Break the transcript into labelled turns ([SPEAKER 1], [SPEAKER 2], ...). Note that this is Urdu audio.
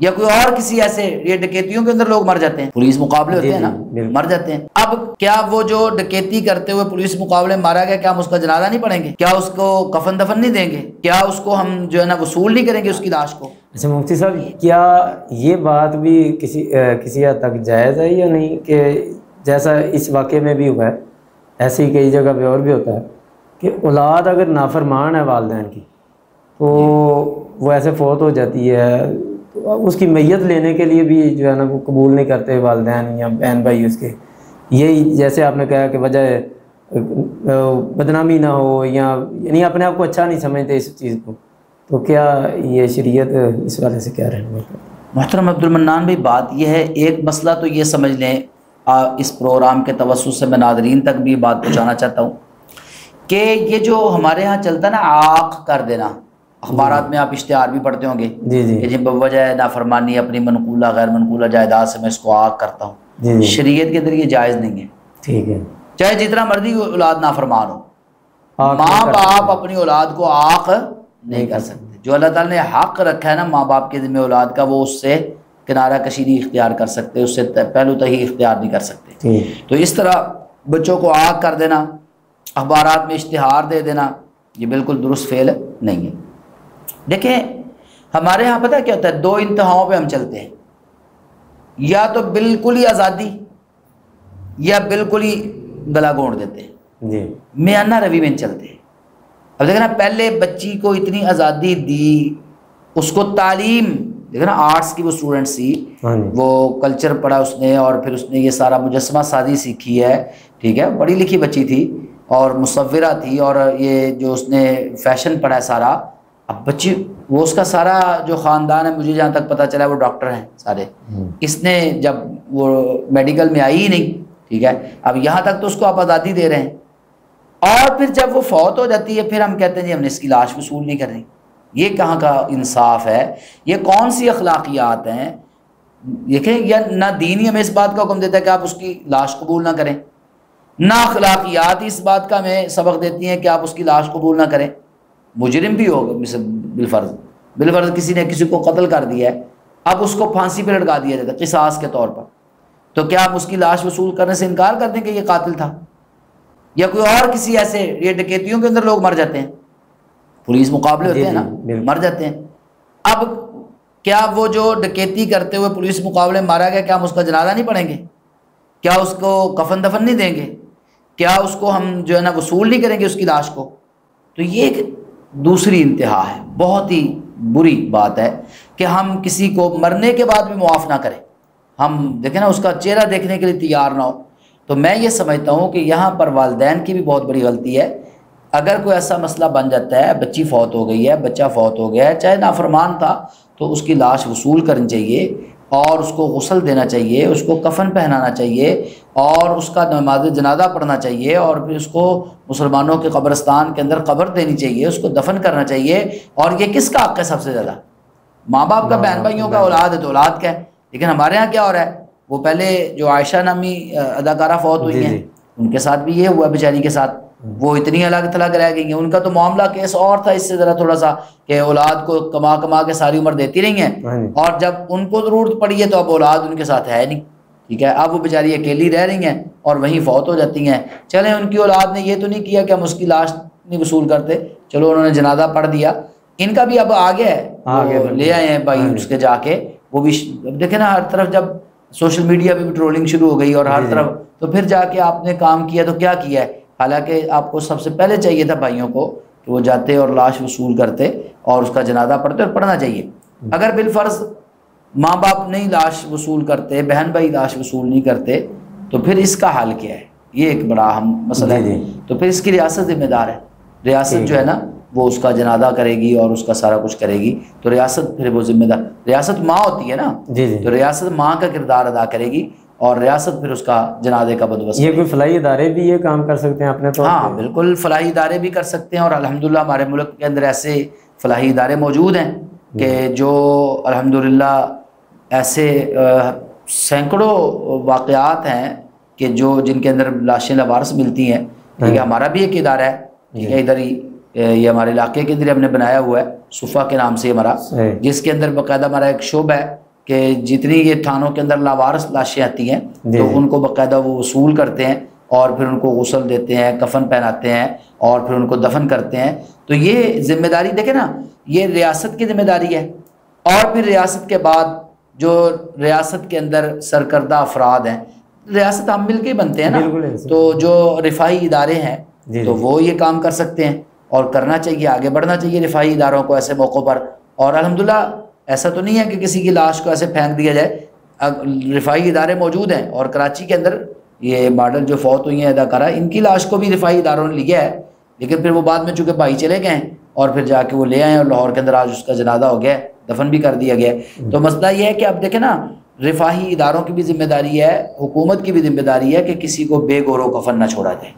[SPEAKER 1] یا کوئی اور کسی ایسے، یہ ڈکیتیوں کے اندر لوگ مر جاتے ہیں، پولیس مقابلے ہوتے ہیں نا، مر جاتے ہیں۔ اب کیا وہ جو ڈکیتی کرتے ہوئے پولیس مقابلے مارا گیا، کیا ہم اس کا جنازہ نہیں پڑھیں گے؟ کیا اس کو کفن دفن نہیں دیں گے؟ کیا اس کو ہم جو ہے نا وصول نہیں کریں گے اس کی لاش کو؟
[SPEAKER 2] اچھا مفتی صاحب، کیا یہ بات بھی کسی حد تک جائز ہے یا نہیں، کہ جیسا اس واقعے میں بھی ہوا ہے، ایسے ہی کئی جگہ پہ اور بھی ہوتا ہے کہ اولاد اگر نافرمان ہے والدین کی تو وہ ایسے فوت ہو جاتی ہے، تو اس کی میت لینے کے لیے بھی جو ہے نا وہ قبول نہیں کرتے والدین یا بہن بھائی اس کے، یہی جیسے آپ نے کہا کہ وجہ بدنامی نہ ہو، یا یعنی اپنے آپ کو اچھا نہیں سمجھتے اس چیز کو، تو کیا یہ شریعت اس والے سے کیا رہنمائی کرتی ہے؟
[SPEAKER 1] محترم عبد المنان بھائی، بات یہ ہے، ایک مسئلہ تو یہ سمجھ لیں، اس پروگرام کے توسط سے میں ناظرین تک بھی بات پہنچانا چاہتا ہوں کہ یہ جو ہمارے ہاں چلتا ہے نا عاق کر دینا، اخبارات میں آپ اشتہار بھی پڑھتے ہوں گے کہ جی بوجہ نافرمانی اپنی منقولہ غیر منقولہ جائیداد سے میں اس کو عاق کرتا ہوں۔ شریعت کے اندر یہ جائز نہیں ہے،
[SPEAKER 2] ٹھیک ہے،
[SPEAKER 1] چاہے جتنا مرضی اولاد نافرمان ہو، ماں باپ اپنی اولاد کو عاق نہیں کر سکتے۔ جو اللہ تعالیٰ نے حق رکھا ہے نا ماں باپ کے ذمہ اولاد کا، وہ اس سے کنارہ کشی نہیں اختیار کر سکتے، اس سے پہلو تہی اختیار نہیں کر سکتے۔ تو اس طرح بچوں کو عاق کر دینا، اخبارات میں اشتہار دے دینا، یہ بالکل درست فعل نہیں ہے۔ دیکھیں ہمارے ہاں پتہ کیا ہوتا ہے، دو انتہاؤں پہ ہم چلتے ہیں، یا تو بالکل ہی آزادی یا بالکل ہی گلا گھونٹ دیتے ہیں، میانہ روی میں چلتے ہیں۔ اب دیکھیں نا، پہلے بچی کو اتنی آزادی دی، اس کو تعلیم، دیکھیں نا آرٹس کی وہ اسٹوڈنٹ سی، وہ کلچر پڑھا اس نے، اور پھر اس نے یہ سارا مجسمہ سازی سیکھی ہے، ٹھیک ہے، پڑھی لکھی بچی تھی اور مصورہ تھی، اور یہ جو اس نے فیشن پڑھا ہے سارا، اب بچی وہ اس کا سارا جو خاندان ہے، مجھے جہاں تک پتہ چلا وہ ڈاکٹر ہیں سارے، اس نے جب وہ میڈیکل میں آئی ہی نہیں، ٹھیک ہے، اب یہاں تک تو اس کو آپ آزادی دے رہے ہیں، اور پھر جب وہ فوت ہو جاتی ہے پھر ہم کہتے ہیں جی ہم نے اس کی لاش وصول نہیں کرنی۔ یہ کہاں کا انصاف ہے؟ یہ کون سی اخلاقیات ہیں؟ دیکھیں، یا نہ دین ہی ہمیں اس بات کا حکم دیتا ہے کہ آپ اس کی لاش قبول نہ کریں، نہ اخلاقیات اس بات کا ہمیں سبق دیتی ہیں کہ آپ اس کی لاش قبول نہ کریں۔ مجرم بھی ہوگا بالفرض کسی نے کسی کو قتل کر دیا ہے، اب اس کو پھانسی پہ لٹکا دیا جاتا ہے قصاص کے طور پر، تو کیا آپ اس کی لاش وصول کرنے سے انکار کر دیں کہ یہ قاتل تھا؟ یا کوئی اور کسی ایسے، یہ ڈکیتیوں کے اندر لوگ مر جاتے ہیں، پولیس مقابلے ہوتے ہیں نا، مر جاتے ہیں۔ اب کیا وہ جو ڈکیتی کرتے ہوئے پولیس مقابلے مارا گیا، کیا ہم اس کا جنازہ نہیں پڑھیں گے؟ کیا اس کو کفن دفن نہیں دیں گے؟ کیا اس کو ہم جو ہے نا وصول نہیں کریں گے اس کی لاش کو؟ تو یہ ایک دوسری انتہا ہے، بہت ہی بری بات ہے کہ ہم کسی کو مرنے کے بعد بھی معاف نہ کریں، ہم دیکھیں نا اس کا چہرہ دیکھنے کے لیے تیار نہ ہو۔ تو میں یہ سمجھتا ہوں کہ یہاں پر والدین کی بھی بہت بڑی غلطی ہے۔ اگر کوئی ایسا مسئلہ بن جاتا ہے، بچی فوت ہو گئی ہے، بچہ فوت ہو گیا ہے، چاہے نافرمان تھا، تو اس کی لاش وصول کرنی چاہیے، اور اس کو غسل دینا چاہیے، اس کو کفن پہنانا چاہیے، اور اس کا نماز جنازہ پڑھنا چاہیے، اور پھر اس کو مسلمانوں کے قبرستان کے اندر قبر دینی چاہیے، اس کو دفن کرنا چاہیے۔ اور یہ کس کا حق ہے سب سے زیادہ؟ ماں باپ کا، بہن بھائیوں کا، اولاد ہے تو اولاد کا ہے۔ لیکن ہمارے ہاں کیا ہو رہا ہے، وہ پہلے جو عائشہ نامی اداکارہ فوت ہوئی ہیں، ان کے ساتھ بھی یہ ہوا بیچاری کے ساتھ، وہ اتنی الگ تھلگ رہ گئی ہیں، ان کا تو معاملہ کیس اور تھا اس سے ذرا تھوڑا سا، کہ اولاد کو کما کما کے ساری عمر دیتی رہی ہیں، اور جب ان کو ضرورت پڑی ہے تو اب اولاد ان کے ساتھ ہے نہیں، ٹھیک ہے، اب وہ بیچاری اکیلی رہ رہی ہیں اور وہیں فوت ہو جاتی ہیں۔ چلیں ان کی اولاد نے یہ تو نہیں کیا کہ ہم اس کی لاش نہیں وصول کرتے، چلو انہوں نے جنازہ پڑھ دیا، ان کا بھی اب آگے ہے، لے آئے ہیں بھائی اس کے جا کے، وہ بھی دیکھیں نا ہر طرف جب سوشل میڈیا پہ بھی ٹرولنگ شروع ہو گئی اور ہر طرف، تو پھر جا کے آپ نے کام کیا تو کیا کیا ہے؟ حالانکہ آپ کو سب سے پہلے چاہیے تھا بھائیوں کو کہ وہ جاتے اور لاش وصول کرتے اور اس کا جنازہ پڑھتے، اور پڑھنا چاہیے۔ اگر بالفرض ماں باپ نہیں لاش وصول کرتے، بہن بھائی لاش وصول نہیں کرتے، تو پھر اس کا حل کیا ہے؟ یہ ایک بڑا اہم مسئلہ ہے۔ تو پھر اس کی ریاست ذمہ دار ہے، ریاست جو ہے نا وہ اس کا جنازہ کرے گی اور اس کا سارا کچھ کرے گی، تو ریاست پھر وہ ذمہ دار، ریاست ماں ہوتی ہے نا، تو ریاست ماں کا کردار ادا کرے گی، اور ریاست پھر اس کا جنازے کا بندوبست۔
[SPEAKER 2] یہ کوئی فلاحی ادارے بھی یہ کام کر سکتے ہیں اپنے طور پر؟
[SPEAKER 1] ہاں بالکل، فلاحی ادارے بھی کر سکتے ہیں، اور الحمدللہ ہمارے ملک کے اندر ایسے فلاحی ادارے موجود ہیں کہ جو الحمدللہ ایسے سینکڑوں واقعات ہیں کہ جن کے اندر لاشیں لوارث ملتی ہیں، ٹھیک ہے۔ ہمارا بھی ایک ادارہ ہے، ٹھیک ہے، ادھر ہی یہ ہمارے علاقے کے اندر ہم نے بنایا ہوا ہے، صفا کے نام سے ہمارا، جس کے اندر باقاعدہ ہمارا ایک شعبہ ہے کہ جتنی یہ تھانوں کے اندر لاوارث لاشیں آتی ہیں تو ان کو باقاعدہ وہ وصول کرتے ہیں اور پھر ان کو غسل دیتے ہیں، کفن پہناتے ہیں اور پھر ان کو دفن کرتے ہیں. تو یہ ذمہ داری دیکھیں نا، یہ ریاست کی ذمہ داری ہے. اور پھر ریاست کے بعد جو ریاست کے اندر سرکردہ افراد ہیں، ریاست ہم مل کے ہی بنتے ہیں نا، تو جو رفاہی ادارے ہیں تو وہ یہ کام کر سکتے ہیں اور کرنا چاہیے، آگے بڑھنا چاہیے رفاہی اداروں کو ایسے موقعوں پر. اور الحمدللہ ایسا تو نہیں ہے کہ کسی کی لاش کو ایسے پھینک دیا جائے. رفاہی ادارے موجود ہیں اور کراچی کے اندر یہ ماڈل جو فوت ہوئی ہیں اداکارہ، ان کی لاش کو بھی رفاہی اداروں نے لیا ہے، لیکن پھر وہ بعد میں چونکہ بھائی چلے گئے ہیں اور پھر جا کے وہ لے آئے اور لاہور کے اندر آج اس کا جنازہ ہو گیا ہے، دفن بھی کر دیا گیا ہے. تو مسئلہ یہ ہے کہ اب دیکھیں نا، رفاہی اداروں کی بھی ذمہ داری ہے، حکومت کی بھی ذمہ داری ہے کہ کسی کو بے گور و کفن نہ چھوڑا جائے.